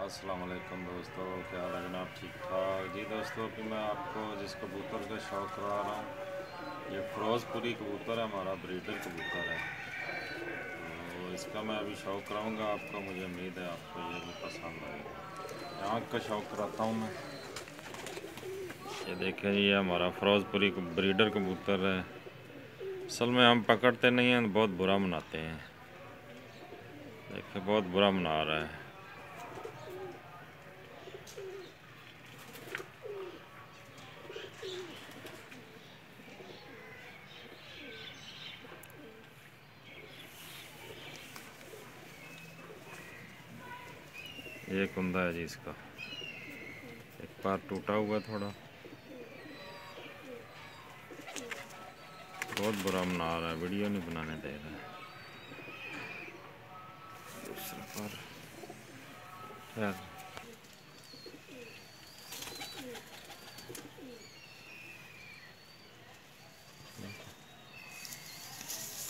अस्सलाम वालेकुम दोस्तों, क्या हाल है जनाब? ठीक ठाक जी दोस्तों। कि मैं आपको जिस कबूतर का शौक़ करवा रहा हूँ, ये फिरोज़पुरी कबूतर है, हमारा ब्रीडर कबूतर है। तो इसका मैं अभी शौक़ कराऊँगा आपको। मुझे उम्मीद है आपको ये भी पसंद आएगा। आँख का शौक़ कराता हूँ मैं। ये देखें, ये हमारा फिरोज़पुरी ब्रीडर कबूतर है। असल में हम पकड़ते नहीं हैं, बहुत बुरा मनाते हैं। देखिए, बहुत बुरा मना रहा है। ये कुंदा है जी इसका, एक पैर टूटा हुआ थोड़ा, बहुत बुरा मना रहा है, वीडियो नहीं बनाने दे रहा है। दूसरा पैर यार,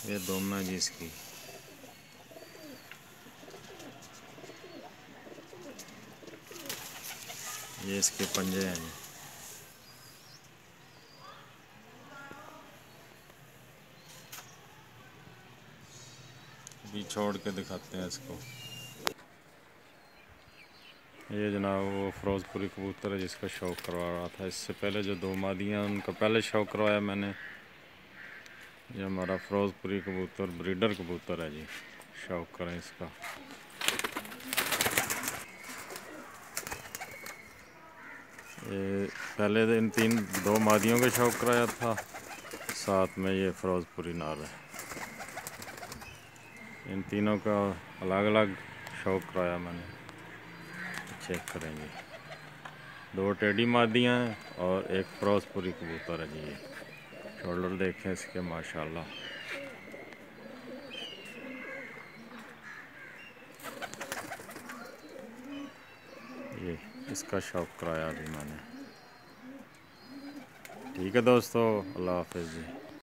ये दुम है जी इसकी। ये इसके पंजे हैं जी। अभी छोड़ के दिखाते हैं इसको। ये जनाब वो फिरोज़पुरी कबूतर है जिसका शौक़ करवा रहा था। इससे पहले जो दो मादियाँ, उनका पहले शौक़ करवाया मैंने। ये हमारा फिरोज़पुरी कबूतर ब्रीडर कबूतर है जी, शौक़ करें इसका। ये पहले इन दो मादियों का शौक़ कराया था, साथ में ये फिरोज़पुरी नार है। इन तीनों का अलग अलग शौक़ कराया मैंने। चेक करेंगे, दो टेडी मादियाँ हैं और एक फिरोज़पुरी कबूतर है जी। ये शोल्डर देखें इसके, माशाल्लाह। ये इसका शौक़ कराया अभी मैंने। ठीक है दोस्तों, अल्लाह हाफ़िज़ जी।